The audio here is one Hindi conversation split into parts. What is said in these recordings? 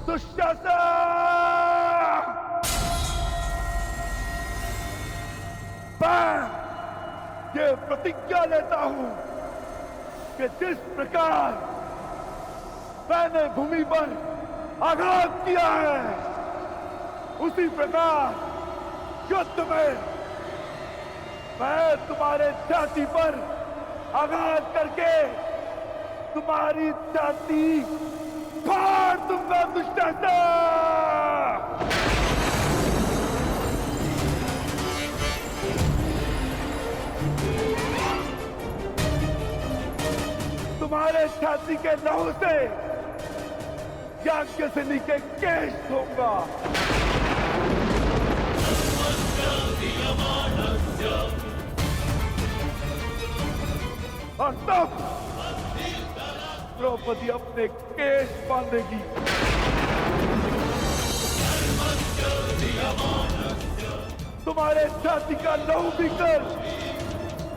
दुशासन! मैं ये प्रतिज्ञा लेता हूं कि जिस प्रकार मैंने भूमि पर आघात किया है, उसी प्रकार युद्ध में मैं तुम्हारे छाती पर आघात करके तुम्हारी छाती फाड़ दूंगा दुशासन! तुम्हारे छाती के लहू से याज्ञसेनी के केश धोऊंगा। और तब द्रौपदी अपने केश बांधेगी। तुम्हारे छाती का लहू पीकर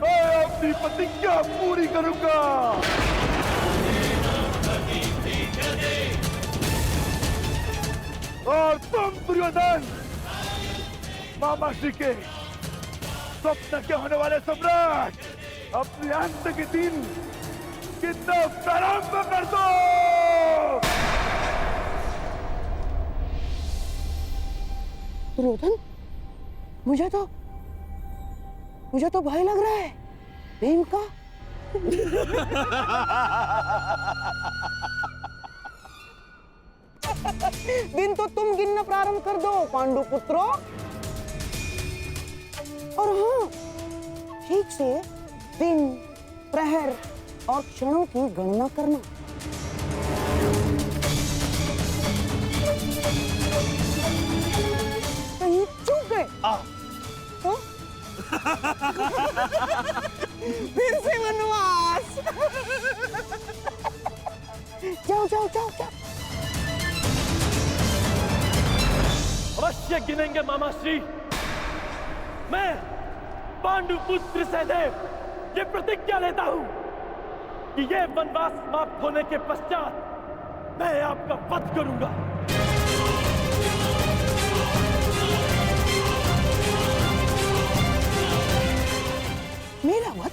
मैं अपनी प्रतिज्ञा पूरी करूंगा। और तुम दुर्योधन, मामा श्री के स्वप्न के होने वाले सम्राट, अपने अंत के दिन कितना प्रारंभ कर दो। दुर्योधन, मुझे तो भय लग रहा है भीम का। दिन तो तुम गिनना प्रारंभ कर दो पांडु पुत्रों। और हाँ, ठीक से दिन, प्रहर और क्षणों की गणना करना। कहीं चूक गए तो फिर से वनवास। जाओ जाओ जाओ जाओ। अवश्य गिनेंगे मामा श्री। मैं पांडुपुत्र सहदेव ये प्रतिज्ञा लेता हूं कि ये वनवास समाप्त होने के पश्चात मैं आपका वध करूंगा। मेरा वध?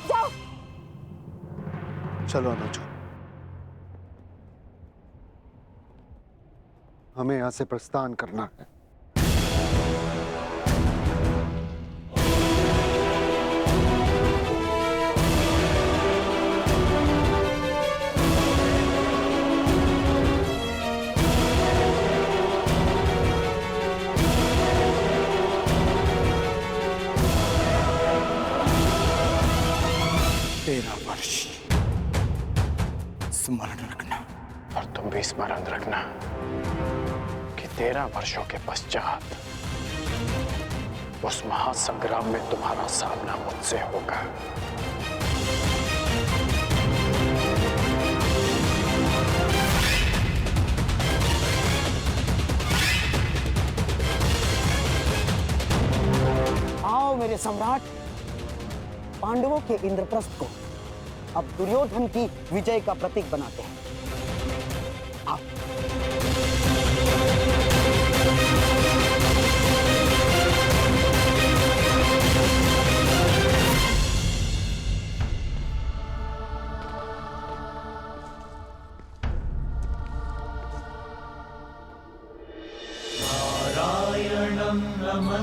जाओ। चलो अनुज, हमें यहां से प्रस्थान करना है। स्मरण रखना, और तुम भी स्मरण रखना कि 13 वर्षों के पश्चात उस महासंग्राम में तुम्हारा सामना मुझसे होगा। आओ मेरे सम्राट, पांडवों के इंद्रप्रस्थ को अब दुर्योधन की विजय का प्रतीक बनाते हैं। आओ।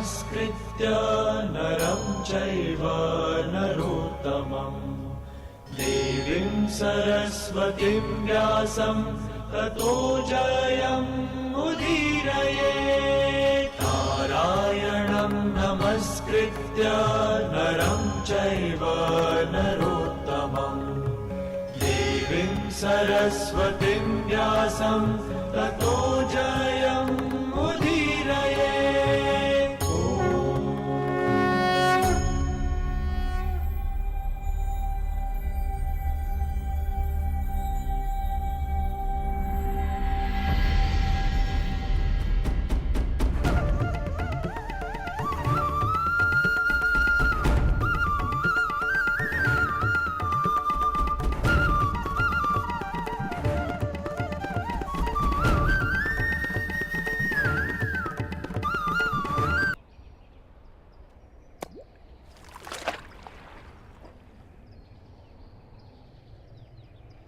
नमस्कृत्य नरं चैव नरोत्तमं देवीं सरस्वतीं व्यासं ततो जयमुदीरयेत्। नारायणं नमस्कृत्य नरं चैव नरोत्तमं देवीं सरस्वतीं व्यासं ततो जयमुदीरयेत्।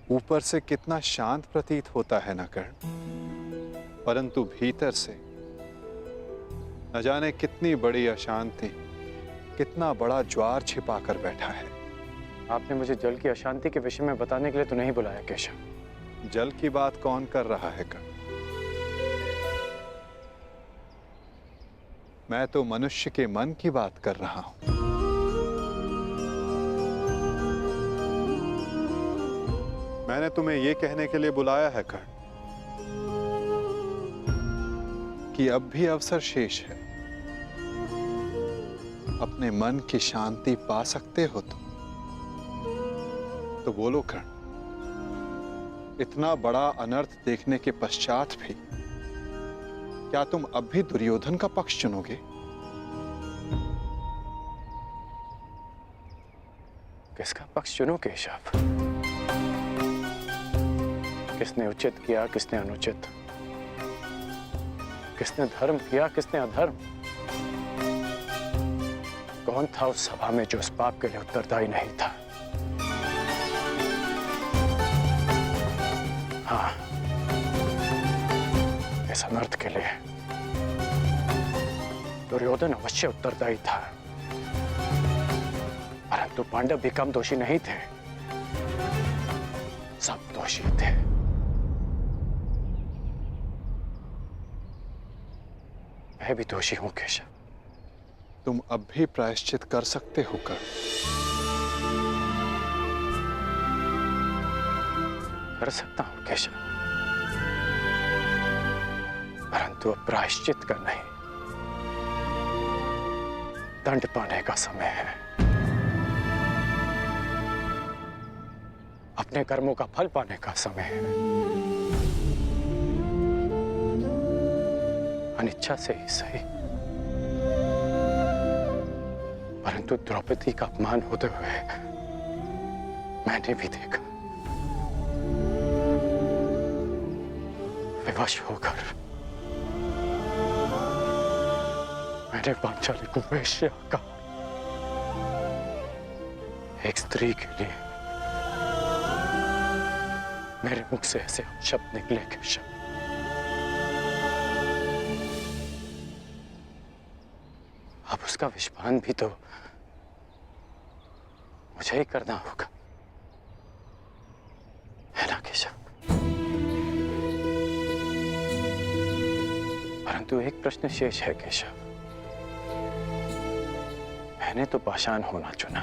ऊपर से कितना शांत प्रतीत होता है न कर्ण, परंतु भीतर से न जाने कितनी बड़ी अशांति, कितना बड़ा ज्वार छिपा कर बैठा है। आपने मुझे जल की अशांति के विषय में बताने के लिए तो नहीं बुलाया केशव। जल की बात कौन कर रहा है कर्ण? मैं तो मनुष्य के मन की बात कर रहा हूं। मैंने तुम्हें यह कहने के लिए बुलाया है कर्ण कि अब भी अवसर शेष है। अपने मन की शांति पा सकते हो तो बोलो कर्ण, इतना बड़ा अनर्थ देखने के पश्चात भी क्या तुम अब भी दुर्योधन का पक्ष चुनोगे? किसका पक्ष चुनो केशव? किसने उचित किया, किसने अनुचित? किसने धर्म किया, किसने अधर्म? कौन था उस सभा में जो उस पाप के लिए उत्तरदायी नहीं था? हाँ, इस अनर्थ के लिए दुर्योधन अवश्य उत्तरदायी था, परंतु पांडव भी कम दोषी नहीं थे। सब दोषी थे। मैं भी दोषी हूं केशव। तुम अब भी प्रायश्चित कर सकते हो कर्ण। कर सकता हूं केशव, परंतु अब प्रायश्चित का नहीं, दंड पाने का समय है। अपने कर्मों का फल पाने का समय है। अनिच्छा से ही सही, परंतु द्रौपदी का अपमान होते हुए मैंने भी देखा। विवश होकर मैंने पांचाली को वेश्या कहा। एक स्त्री के लिए मेरे मुख से ऐसे शब्द निकले केशव। अब उसका विषपान भी तो मुझे ही करना होगा, है ना केशव? परंतु एक प्रश्न शेष है केशव। मैंने तो पाषाण होना चुना,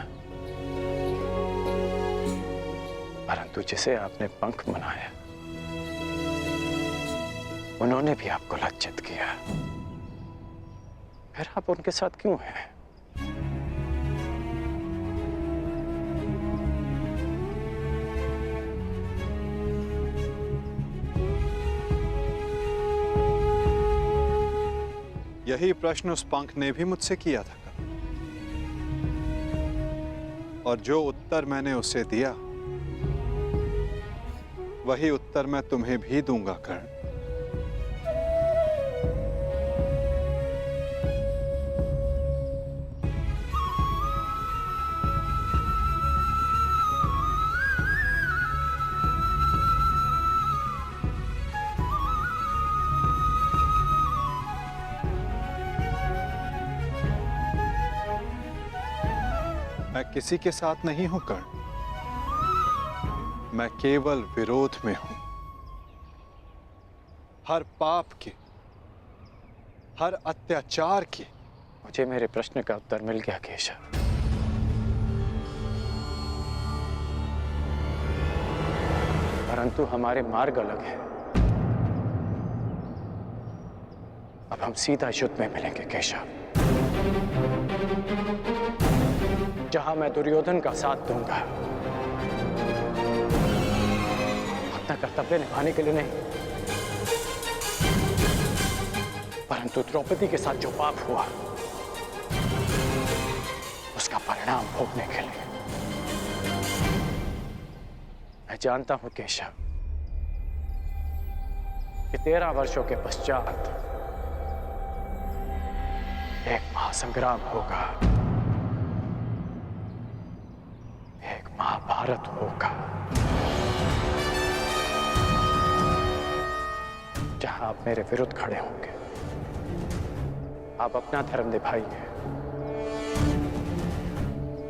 परंतु जिसे आपने पंख बनाया उन्होंने भी आपको लज्जित किया। फिर आप उनके साथ क्यों हैं? यही प्रश्न उस पंख ने भी मुझसे किया था और जो उत्तर मैंने उसे दिया वही उत्तर मैं तुम्हें भी दूंगा कर्ण। मैं किसी के साथ नहीं हूं कर्ण। मैं केवल विरोध में हूं, हर पाप के, हर अत्याचार के। मुझे मेरे प्रश्न का उत्तर मिल गया केशव। परंतु हमारे मार्ग अलग है। अब हम सीधा युद्ध में मिलेंगे केशव, जहां मैं दुर्योधन का साथ दूंगा, अपना कर्तव्य निभाने के लिए नहीं, परंतु द्रौपदी के साथ जो पाप हुआ उसका परिणाम भोगने के लिए। मैं जानता हूं केशव कि 13 वर्षों के पश्चात एक महासंग्राम होगा, एक महाभारत होगा, जहां आप मेरे विरुद्ध खड़े होंगे। आप अपना धर्म निभाइए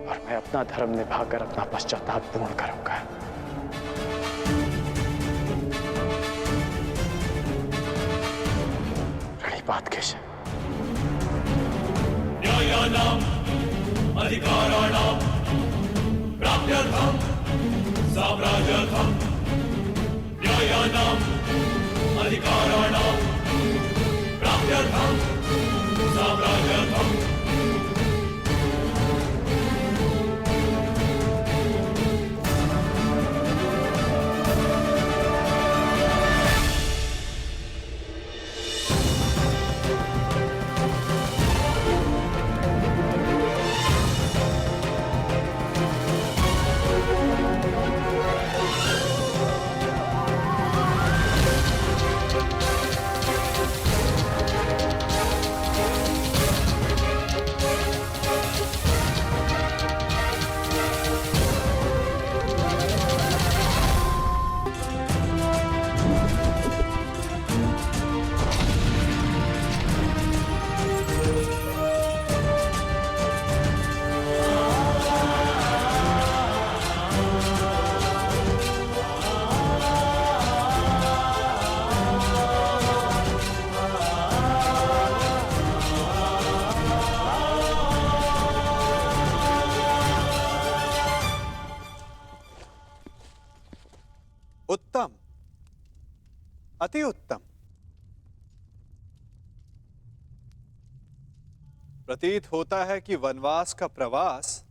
और मैं अपना धर्म निभाकर अपना पश्चाताप पूर्ण करूंगा। बड़ी बात केशव। न्यायानाम् अधिकाराणां प्राप्त्यर्थं साम्राज्यर्थं न्यायानाम् अधिकाराणां प्राप्त्यर्थं साम्राज्यर्थं उत्तम, अति उत्तम। प्रतीत होता है कि वनवास का प्रवास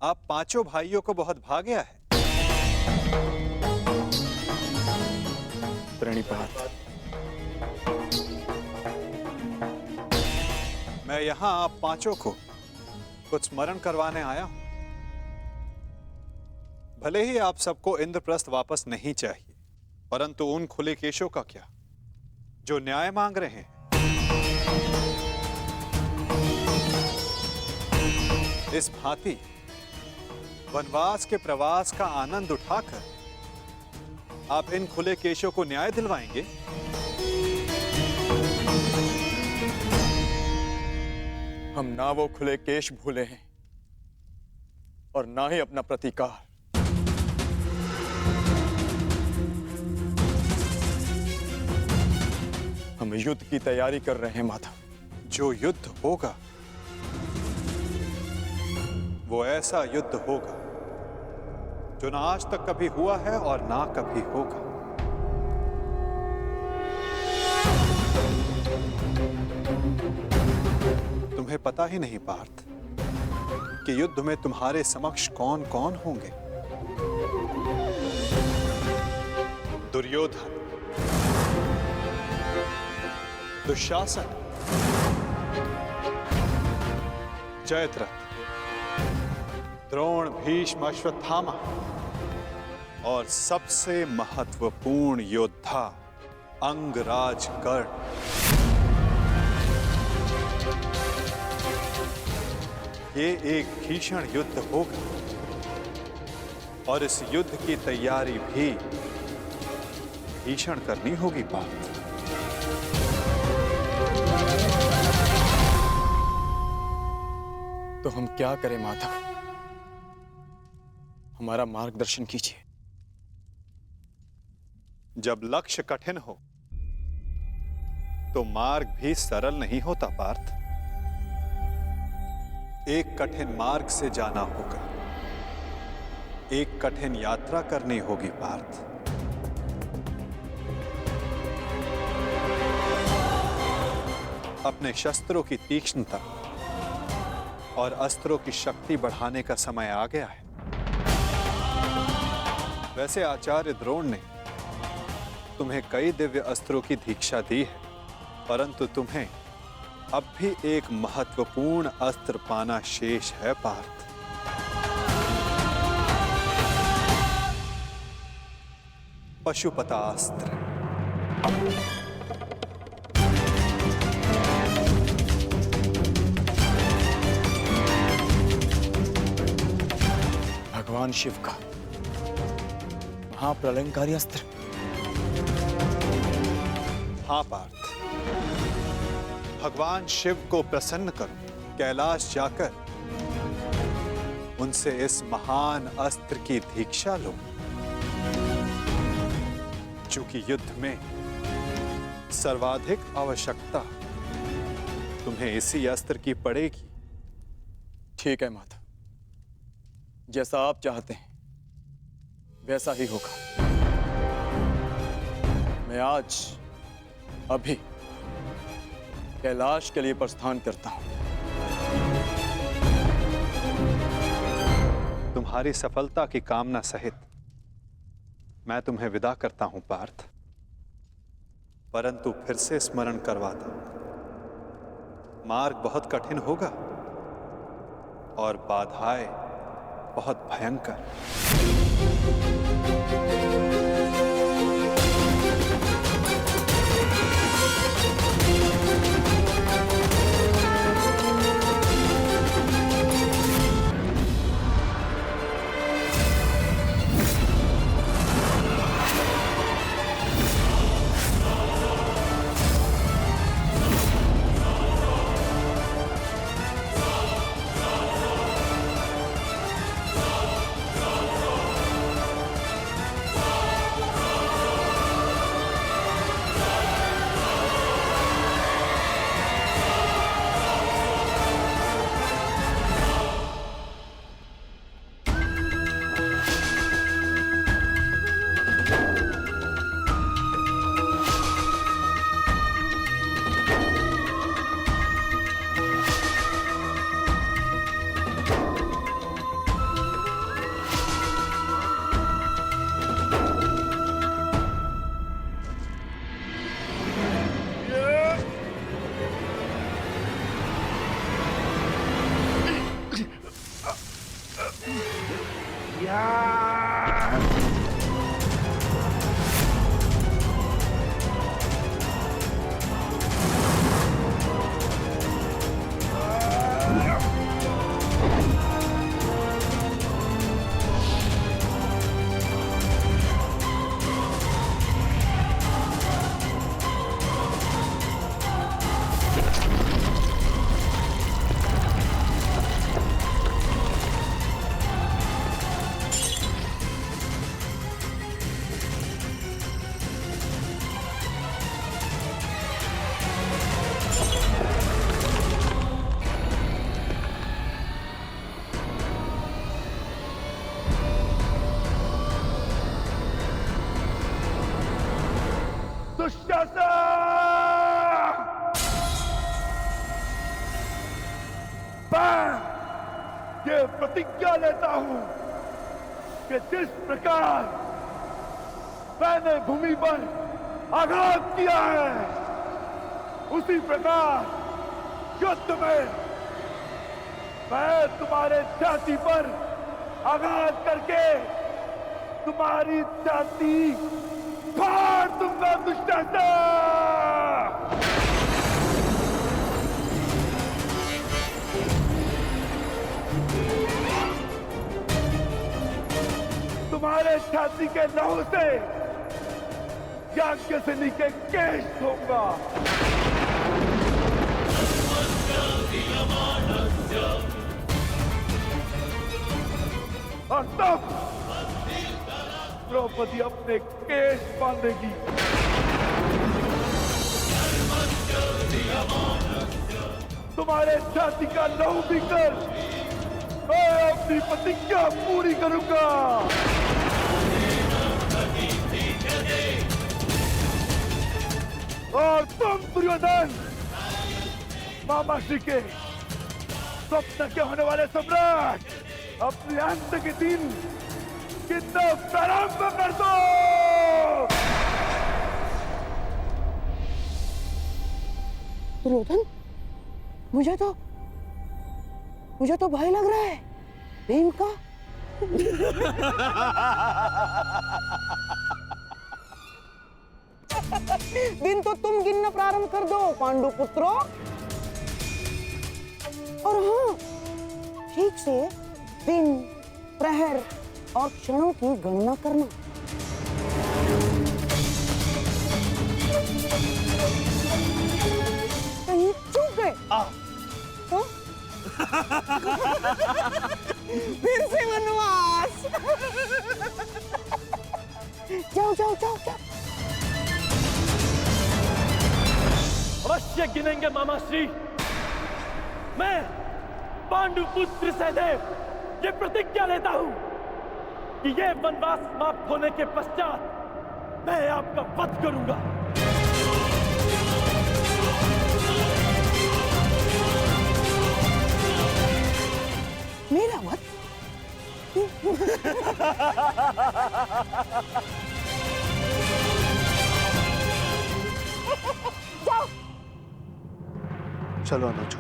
आप पांचों भाइयों को बहुत भा गया है। प्रणिपात। मैं यहां आप पांचों को कुछ स्मरण करवाने आया हूं। भले ही आप सबको इंद्रप्रस्थ वापस नहीं चाहिए, परंतु उन खुले केशों का क्या जो न्याय मांग रहे हैं? इस भांति वनवास के प्रवास का आनंद उठाकर आप इन खुले केशों को न्याय दिलवाएंगे? हम ना वो खुले केश भूले हैं और ना ही अपना प्रतीकार। हम युद्ध की तैयारी कर रहे हैं माधव। जो युद्ध होगा वो ऐसा युद्ध होगा जो ना आज तक कभी हुआ है और ना कभी होगा। तुम्हें पता ही नहीं पार्थ कि युद्ध में तुम्हारे समक्ष कौन कौन होंगे। दुर्योधन, दुशासन, जयद्रथ, द्रोण, भीष्म, अश्वत्थामा और सबसे महत्वपूर्ण योद्धा अंगराज कर्ण। ये एक भीषण युद्ध होगा और इस युद्ध की तैयारी भी भीषण करनी होगी पार्थ। तो हम क्या करें माधव? हमारा मार्गदर्शन कीजिए। जब लक्ष्य कठिन हो तो मार्ग भी सरल नहीं होता पार्थ। एक कठिन मार्ग से जाना होगा, एक कठिन यात्रा करनी होगी पार्थ। अपने शस्त्रों की तीक्ष्णता और अस्त्रों की शक्ति बढ़ाने का समय आ गया है। वैसे आचार्य द्रोण ने तुम्हें कई दिव्य अस्त्रों की दीक्षा दी है, परंतु तुम्हें अब भी एक महत्वपूर्ण अस्त्र पाना शेष है पार्थ। पशुपतास्त्र। भगवान शिव का महाप्रलयंकारी अस्त्र। हाँ पार्थ, भगवान शिव को प्रसन्न करो। कैलाश जाकर उनसे इस महान अस्त्र की दीक्षा लो, चूंकि युद्ध में सर्वाधिक आवश्यकता तुम्हें इसी अस्त्र की पड़ेगी। ठीक है माता, जैसा आप चाहते हैं वैसा ही होगा। मैं आज अभी कैलाश के लिए प्रस्थान करता हूं। तुम्हारी सफलता की कामना सहित मैं तुम्हें विदा करता हूं पार्थ, परंतु फिर से स्मरण करवाता हूं, मार्ग बहुत कठिन होगा और बाधाएं बहुत भयंकर। ये प्रतिज्ञा लेता हूं कि जिस प्रकार मैंने भूमि पर आघात किया है, उसी प्रकार युद्ध में मैं तुम्हारे छाती पर आघात करके तुम्हारी छाती फाड़ दूंगा दुष्टात्मा। तुम्हारे छाती के लहू से याज्ञसेनी के केश धोऊंगा। और तब द्रौपदी अपने केश बांधेगी। तुम्हारे छाती का लहू पीकर मैं अपनी प्रतिज्ञा पूरी करूंगा। और तुम दुर्योधन मामा श्री के स्वप्न के होने वाले सम्राट अपने अंत के दिन कितना प्रारंभ कर दो। दुर्योधन, मुझे तो भय लग रहा है भीम का। दिन तो तुम गिनना प्रारंभ कर दो पांडु पुत्रों। और हाँ, ठीक से दिन, प्रहर और क्षणों की गणना करना। कहीं चूक गए? हाँ? फिर से वनवास। जाओ जाओ जाओ जाओ। अवश्य गिनेंगे मामा श्री। मैं पांडुपुत्र सहदेव ये प्रतिज्ञा लेता हूं कि ये वनवास समाप्त होने के पश्चात मैं आपका वध करूंगा। मेरा वध? चलो अनुज।